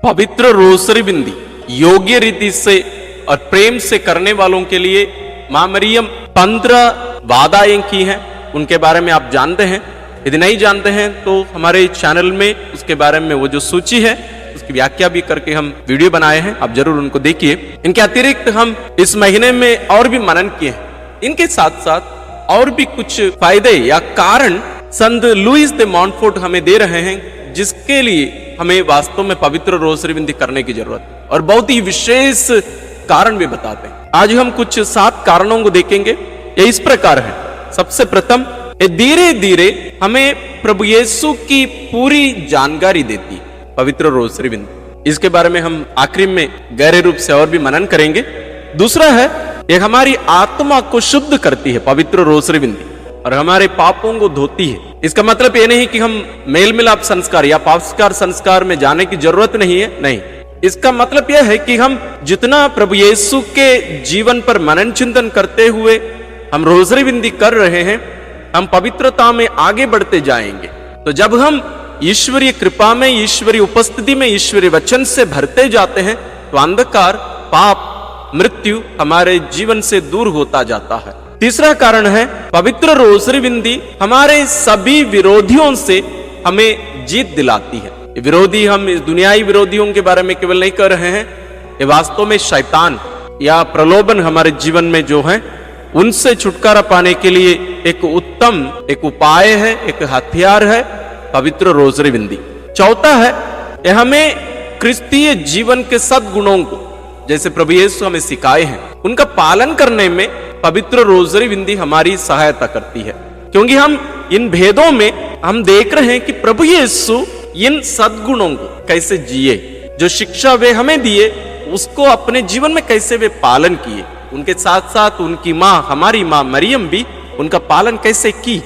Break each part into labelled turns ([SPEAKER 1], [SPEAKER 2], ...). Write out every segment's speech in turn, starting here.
[SPEAKER 1] पवित्र रोसरी बिंदी योग्य रीति से और प्रेम से करने वालों के लिए मां मरियम 15 वादाएं की हैं, उनके बारे में आप जानते हैं। यदि नहीं जानते हैं तो हमारे चैनल में उसके बारे में वो जो सूची है उसकी व्याख्या भी करके हम वीडियो बनाए हैं, आप जरूर उनको देखिए। इनके अतिरिक्त हम इस महीने में और भी मनन किए हैं। इनके साथ साथ और भी कुछ फायदे या कारण संत लुईस दे मॉन्टफोर्ट हमें दे रहे हैं, जिसके लिए हमें वास्तव में पवित्र रोसरी बिंदी करने की जरूरत है, और बहुत ही विशेष कारण भी बताते हैं। आज हम कुछ 7 कारणों को देखेंगे। ये इस प्रकार है। सबसे प्रथम, ये धीरे धीरे हमें प्रभु यीशु की पूरी जानकारी देती है पवित्र रोसरी बिंदी। इसके बारे में हम आखिरी में गहरे रूप से और भी मनन करेंगे। दूसरा है, ये हमारी आत्मा को शुद्ध करती है पवित्र रोसरी बिंदी, और हमारे पापों को धोती है। इसका मतलब ये नहीं कि हम मेल मिलाप संस्कार या पापस्कार संस्कार में जाने की जरूरत नहीं है, नहीं। इसका मतलब यह है कि हम जितना प्रभु यीशु के जीवन पर मनन चिंतन करते हुए हम रोसरी बिंदी कर रहे हैं, हम पवित्रता में आगे बढ़ते जाएंगे। तो जब हम ईश्वरीय कृपा में, ईश्वरीय उपस्थिति में, ईश्वरीय वचन से भरते जाते हैं, तो अंधकार, पाप, मृत्यु हमारे जीवन से दूर होता जाता है। तीसरा कारण है, पवित्र रोसरी बिंदी हमारे सभी विरोधियों से हमें जीत दिलाती है। विरोधी, हम इस दुनियाई विरोधियों के बारे में केवल नहीं कर रहे हैं, ये वास्तव में शैतान या प्रलोभन हमारे जीवन में जो है, उनसे छुटकारा पाने के लिए एक उत्तम एक उपाय है, एक हथियार है पवित्र रोसरी बिंदी। चौथा है, ये हमें क्रिस्तीय जीवन के सद्गुणों को, जैसे प्रभु यीशु हमें सिखाए हैं, उनका पालन करने में पवित्र रोसरी बिंदी हमारी सहायता करती है। क्योंकि हम इन भेदों में हम देख रहे हैं कि प्रभु यीशु इन सद्गुणों को कैसे जिए, जो शिक्षा वे हमें दिए उसको अपने जीवन में कैसे वे पालन किए। उनके साथ साथ उनकी माँ, हमारी माँ मरियम भी उनका पालन कैसे की।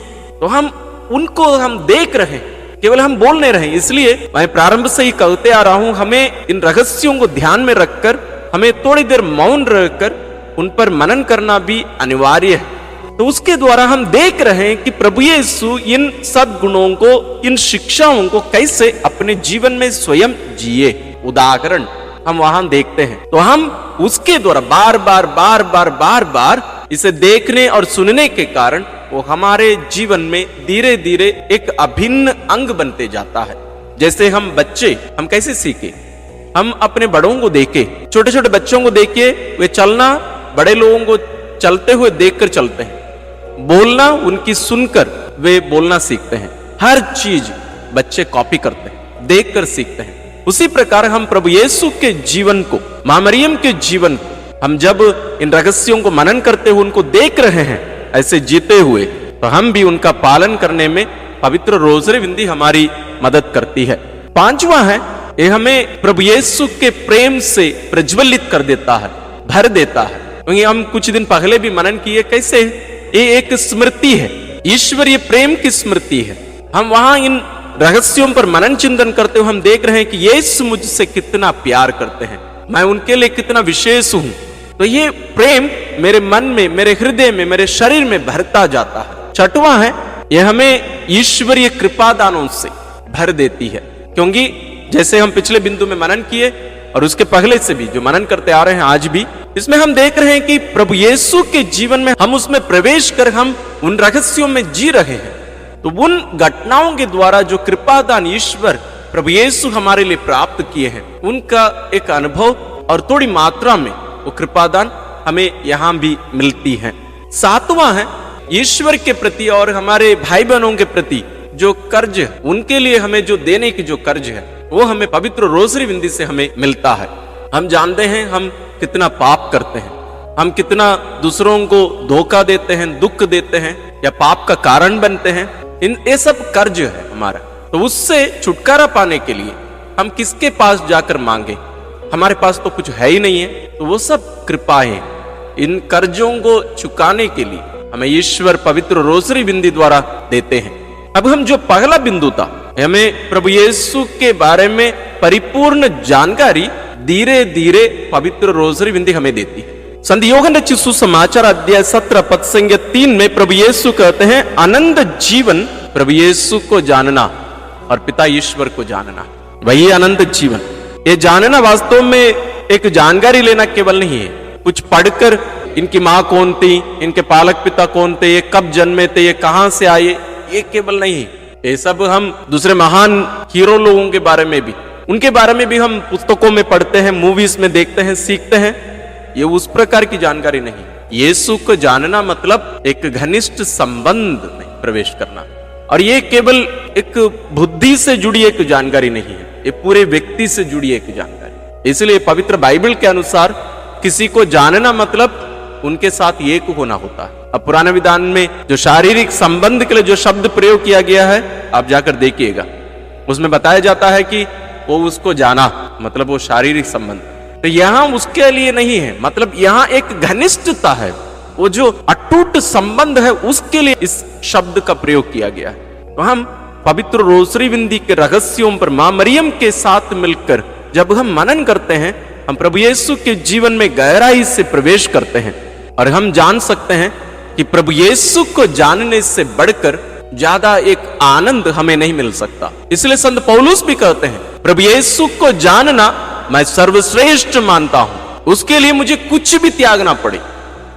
[SPEAKER 1] तो हम उनको हम देख रहे हैं, केवल हम बोल नहीं रहे। इसलिए मैं प्रारंभ से ही कहते आ रहा हूं, हमें इन रहस्यों को ध्यान में रखकर, हमें थोड़ी देर मौन रहकर उन पर मनन करना भी अनिवार्य है। तो उसके द्वारा हम देख रहे हैं कि प्रभु यीशु इन सद्गुणों को, इन शिक्षाओं को कैसे अपने जीवन में स्वयं जिए, उदाहरण हम वहां देखते हैं। तो हम उसके द्वारा बार बार इसे देखने और सुनने के कारण वो हमारे जीवन में धीरे धीरे एक अभिन्न अंग बनते जाता है। जैसे हम बच्चे, हम कैसे सीखे, हम अपने बड़ों को देखे, छोटे छोटे बच्चों को देखे वे चलना, बड़े लोगों को चलते हुए देखकर चलते हैं, बोलना उनकी सुनकर वे बोलना सीखते हैं। हर चीज बच्चे कॉपी करते हैं, देखकर सीखते हैं। उसी प्रकार हम प्रभु यीशु के जीवन को, मां मरियम के जीवन को, हम जब इन रहस्यों को मनन करते हुए उनको देख रहे हैं ऐसे जीते हुए, तो हम भी उनका पालन करने में पवित्र रोसरी बिंदी हमारी मदद करती है। पांचवा है, ये हमें प्रभु यीशु के प्रेम से प्रज्वलित कर देता है, भर देता है। क्योंकि हम कुछ दिन पहले भी मनन किए, कैसे ये एक स्मृति है, ईश्वरीय प्रेम की स्मृति है। हम वहां इन रहस्यों पर मनन चिंतन करते हुए हम देख रहे हैं कि यीशु मुझसे कितना प्यार करते हैं, मैं उनके लिए कितना विशेष हूं। तो ये प्रेम मेरे मन में, मेरे हृदय में, मेरे शरीर में भरता जाता है। छठवां है, यह हमें ईश्वरीय कृपादानों से भर देती है। क्योंकि जैसे हम पिछले बिंदु में मनन किए और उसके पहले से भी जो मनन करते आ रहे हैं आज भी, इसमें हम देख रहे हैं कि प्रभु यीशु के जीवन में हम उसमें प्रवेश कर हम उन रहस्यों में जी रहे हैं। तो उन घटनाओं के द्वारा जो कृपादान ईश्वर प्रभु यीशु हमारे लिए प्राप्त किए हैं, उनका एक अनुभव और थोड़ी मात्रा में वो कृपादान हमें यहां भी मिलती है। सातवां है, ईश्वर के प्रति और हमारे भाई बहनों के प्रति जो कर्ज है, उनके लिए हमें जो देने की जो कर्ज है, वो हमें पवित्र रोसरी बिंदी से हमें मिलता है। हम जानते हैं हम कितना पाप करते हैं, हम कितना दूसरों को धोखा देते हैं, दुख देते हैं या पाप का कारण बनते हैं। ये सब कर्ज है हमारा। तो उससे छुटकारा पाने के लिए हम किसके पास जाकर मांगे, हमारे पास तो कुछ है ही नहीं है। तो वो सब कृपाएं, इन कर्जों को चुकाने के लिए हमें ईश्वर पवित्र रोसरी बिंदी द्वारा देते हैं। अब हम जो पहला बिंदु था, हमें प्रभु यीशु के बारे में परिपूर्ण जानकारी धीरे धीरे पवित्र रोसरी बिंदी हमें देती है। संत योहन रचित सुसमाचार अध्याय 17 पद संख्या 3 में प्रभु यीशु कहते हैं, आनंद जीवन प्रभु यीशु को जानना और पिता ईश्वर को जानना, वही अनंत जीवन। ये जानना वास्तव में एक जानकारी लेना केवल नहीं है, कुछ पढ़कर इनकी माँ कौन थी, इनके पालक पिता कौन थे, ये कब जन्मे थे, ये कहां से आए, ये केवल नहीं है। ये सब हम दूसरे महान हीरो लोगों के बारे में भी, उनके बारे में भी हम पुस्तकों में पढ़ते हैं, मूवीज में देखते हैं, सीखते हैं। ये उस प्रकार की जानकारी नहीं। यीशु को जानना मतलब एक घनिष्ठ संबंध में प्रवेश करना, और ये केवल एक बुद्धि से जुड़ी एक जानकारी नहीं है, ये पूरे व्यक्ति से जुड़ी एक जानकारी। इसलिए पवित्र बाइबल के अनुसार किसी को जानना मतलब उनके साथ एक होना होता है। अब पुराने विधान में जो शारीरिक संबंध के लिए जो शब्द प्रयोग किया गया है, आप जाकर देखिएगा, उसमें बताया जाता है कि वो उसको जाना, मतलब वो शारीरिक संबंध। तो यहां उसके लिए नहीं है, मतलब यहां एक घनिष्ठता है, वो जो अटूट संबंध है उसके लिए इस शब्द का प्रयोग किया गया है। तो हम पवित्र रोसरी विंदी के रहस्यों पर मां मरियम के साथ मिलकर जब हम मनन करते हैं, हम प्रभु यीशु के जीवन में गहराई से प्रवेश करते हैं, और हम जान सकते हैं कि प्रभु यीशु को जानने से बढ़कर ज्यादा एक आनंद हमें नहीं मिल सकता। इसलिए संत पौलुस भी कहते हैं, प्रभु यीशु को जानना मैं सर्वश्रेष्ठ मानता हूं, उसके लिए मुझे कुछ भी त्यागना पड़े,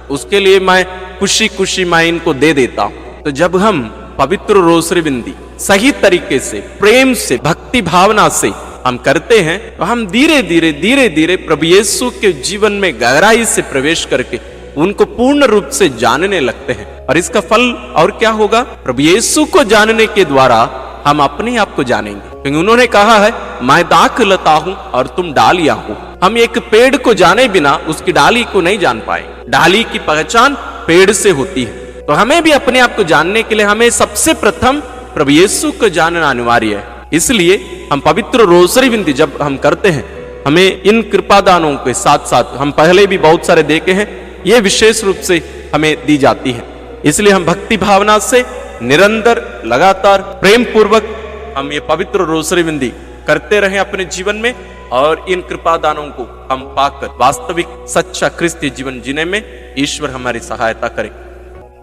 [SPEAKER 1] उसके लिए मैं खुशी खुशी मैं इनको दे देता हूं। तो जब हम पवित्र रोसरी विंदी सही तरीके से, प्रेम से, भक्ति भावना से हम करते हैं, तो हम धीरे धीरे प्रभु यीशु के जीवन में गहराई से प्रवेश करके उनको पूर्ण रूप से जानने लगते हैं। और इसका फल और क्या होगा? प्रभु यीशु को जानने के द्वारा हम अपने आप को जानेंगे, क्योंकि उन्होंने कहा है, मैं दाख लता हूं और तुम डालियां हो। हम एक पेड़ को जाने बिना उसकी डाली को नहीं जान पाए। डाली की पहचान पेड़ से होती है। तो हमें भी अपने आप को जानने के लिए हमें सबसे प्रथम प्रभु यीशु को जानना अनिवार्य है। इसलिए हम पवित्र रोसरी विंदी जब हम करते हैं, हमें इन कृपादानों के साथ साथ हम पहले भी बहुत सारे देखे हैं, ये विशेष रूप से हमें दी जाती है। इसलिए हम भक्ति भावना से निरंतर लगातार प्रेम पूर्वक हम ये पवित्र रोसरी विंदी करते रहें अपने जीवन में, और इन कृपादानों को हम पाकर वास्तविक सच्चा क्रिस्तीय जीवन जीने में ईश्वर हमारी सहायता करे।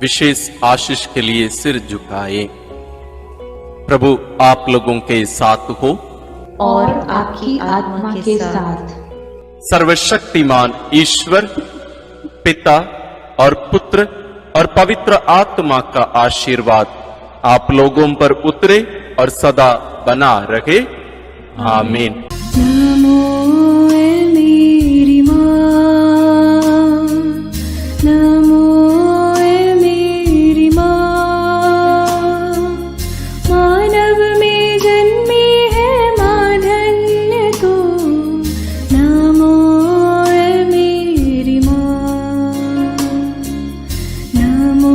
[SPEAKER 1] विशेष आशीष के लिए सिर झुकाए। प्रभु आप लोगों के साथ हो
[SPEAKER 2] और आपकी आत्मा के साथ।
[SPEAKER 1] सर्वशक्तिमान ईश्वर पिता और पुत्र और पवित्र आत्मा का आशीर्वाद आप लोगों पर उतरे और सदा बना रहे। आमीन।
[SPEAKER 3] नमो मेरी माँ, नमो मेरी माँ, मानव में जन्मी है माँ धन्य तो। नमो मेरी माँ, नमो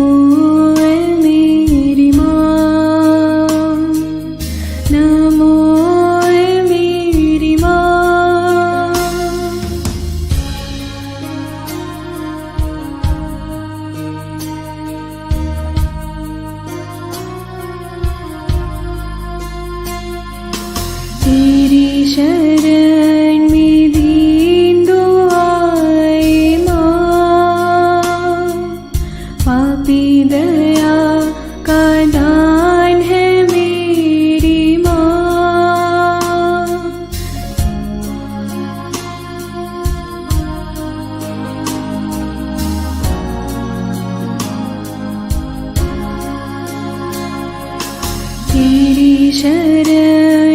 [SPEAKER 3] मेरी माँ, नमो मेरी माँ। तेरी शरण में दीन दुआए माँ, पापी दया का दान है मेरी माँ। तेरी शरण